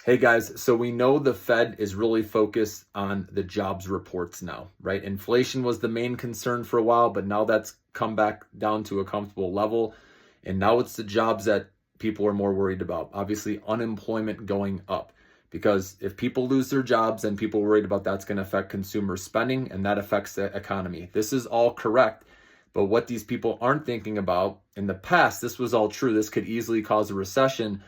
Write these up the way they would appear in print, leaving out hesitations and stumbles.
Hey guys, so we know the Fed is really focused on the jobs reports now, right? Inflation was the main concern for a while, but now that's come back down to a comfortable level. And now it's the jobs that people are more worried about. Obviously, unemployment going up. Because if people lose their jobs, then people are worried about that's going to affect consumer spending and that affects the economy. This is all correct. But what these people aren't thinking about, in the past, this was all true. This could easily cause a recession.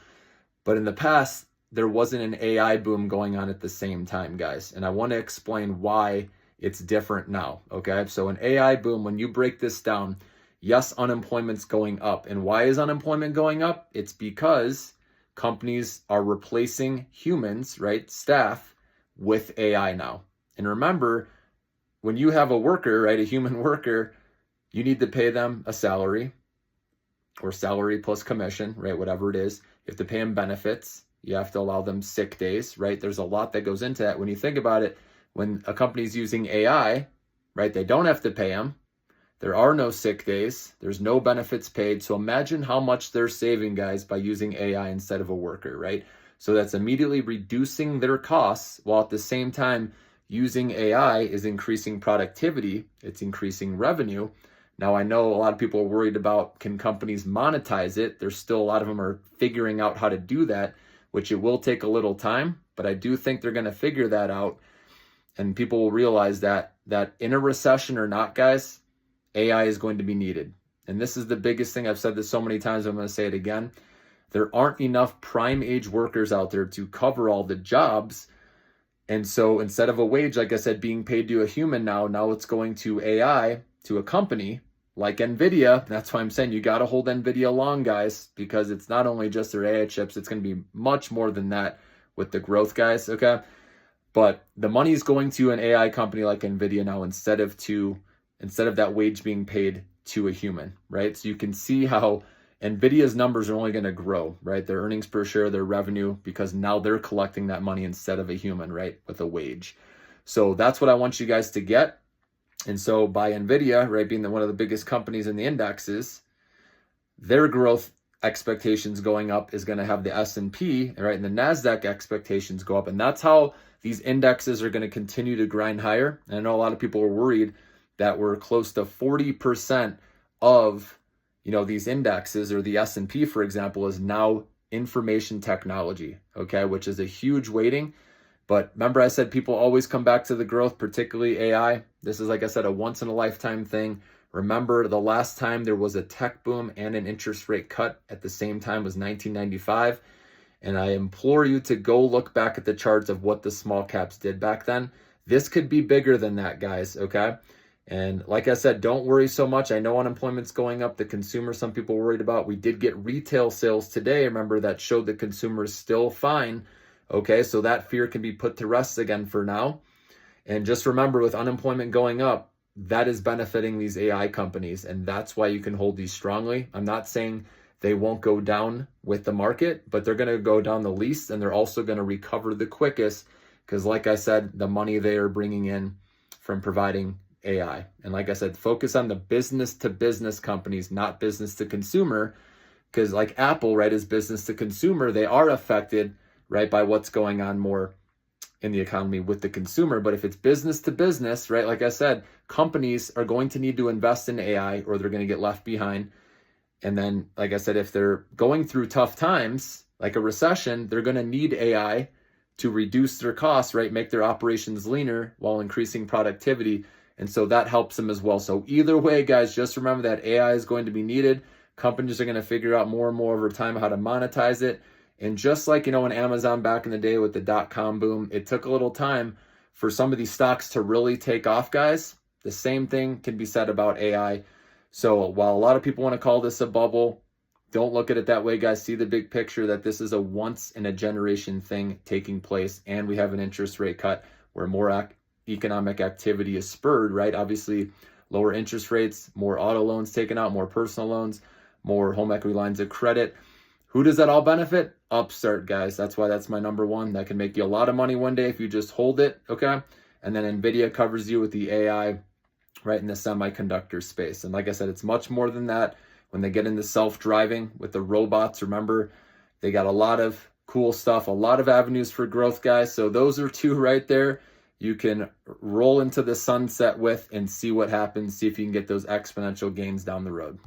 But in the past, there wasn't an AI boom going on at the same time, guys. And I want to explain why it's different now. Okay. So, an AI boom, when you break this down, yes, unemployment's going up. And why is unemployment going up? It's because companies are replacing humans, right? Staff with AI now. And remember, when you have a worker, right, a human worker, you need to pay them a salary or salary plus commission, right? Whatever it is. You have to pay them benefits. You have to allow them sick days, right? There's a lot that goes into that. When you think about it, when a company's using AI, right, they don't have to pay them. There are no sick days. There's no benefits paid. So imagine how much they're saving, guys, by using AI instead of a worker, right? So that's immediately reducing their costs while at the same time using AI is increasing productivity. It's increasing revenue. Now, I know a lot of people are worried about, can companies monetize it? There's still a lot of them are figuring out how to do that, which it will take a little time, but I do think they're going to figure that out. And people will realize that in a recession or not, guys, AI is going to be needed. And this is the biggest thing. I've said this so many times, I'm going to say it again. There aren't enough prime age workers out there to cover all the jobs. And so instead of a wage, like I said, being paid to a human now it's going to AI, to a company like NVDA. That's why I'm saying you got to hold NVIDIA long, guys, because it's not only just their AI chips, it's going to be much more than that with the growth, guys, okay? But the money is going to an AI company like NVIDIA now instead of that wage being paid to a human, right? So you can see how NVIDIA's numbers are only going to grow, right? Their earnings per share, their revenue, because now they're collecting that money instead of a human, right? With a wage. So that's what I want you guys to get. And so by NVIDIA, right, being one of the biggest companies in the indexes, their growth expectations going up is going to have the S&P, right, and the NASDAQ expectations go up. And that's how these indexes are going to continue to grind higher. And I know a lot of people are worried that we're close to 40% of, these indexes, or the S&P, for example, is now information technology, okay, which is a huge weighting. But remember, I said people always come back to the growth, particularly AI. This is, like I said, a once in a lifetime thing. Remember, the last time there was a tech boom and an interest rate cut at the same time was 1995. And I implore you to go look back at the charts of what the small caps did back then. This could be bigger than that, guys, okay? And like I said, don't worry so much. I know unemployment's going up. The consumer, some people worried about. We did get retail sales today, remember, that showed the consumer is still fine. Okay, so that fear can be put to rest again for now. And just remember, with unemployment going up, that is benefiting these AI companies. And that's why you can hold these strongly. I'm not saying they won't go down with the market, but they're going to go down the least, and they're also going to recover the quickest because, like I said, the money they are bringing in from providing AI. And like I said, focus on the business to business companies, not business to consumer, because like Apple, right, is business to consumer. They are affected, right, by what's going on more in the economy with the consumer. But if it's business to business, right, like I said, companies are going to need to invest in AI or they're going to get left behind. And then, like I said, if they're going through tough times, like a recession, they're going to need AI to reduce their costs, right, make their operations leaner while increasing productivity. And so that helps them as well. So either way, guys, just remember that AI is going to be needed. Companies are going to figure out more and more over time how to monetize it. And just like, in Amazon back in the day with the dot-com boom, it took a little time for some of these stocks to really take off, guys. The same thing can be said about AI. So while a lot of people want to call this a bubble, don't look at it that way, guys. See the big picture that this is a once in a generation thing taking place. And we have an interest rate cut where more economic activity is spurred, right? Obviously, lower interest rates, more auto loans taken out, more personal loans, more home equity lines of credit. Who does that all benefit? Upstart, guys. That's why that's my number one. That can make you a lot of money one day if you just hold it, okay? And then NVIDIA covers you with the AI, right, in the semiconductor space. And like I said, it's much more than that. When they get into self-driving with the robots, remember, they got a lot of Cool stuff. A lot of avenues for growth, guys. So those are two right there. You can roll into the sunset with and see what happens. See if you can get those exponential gains down the road.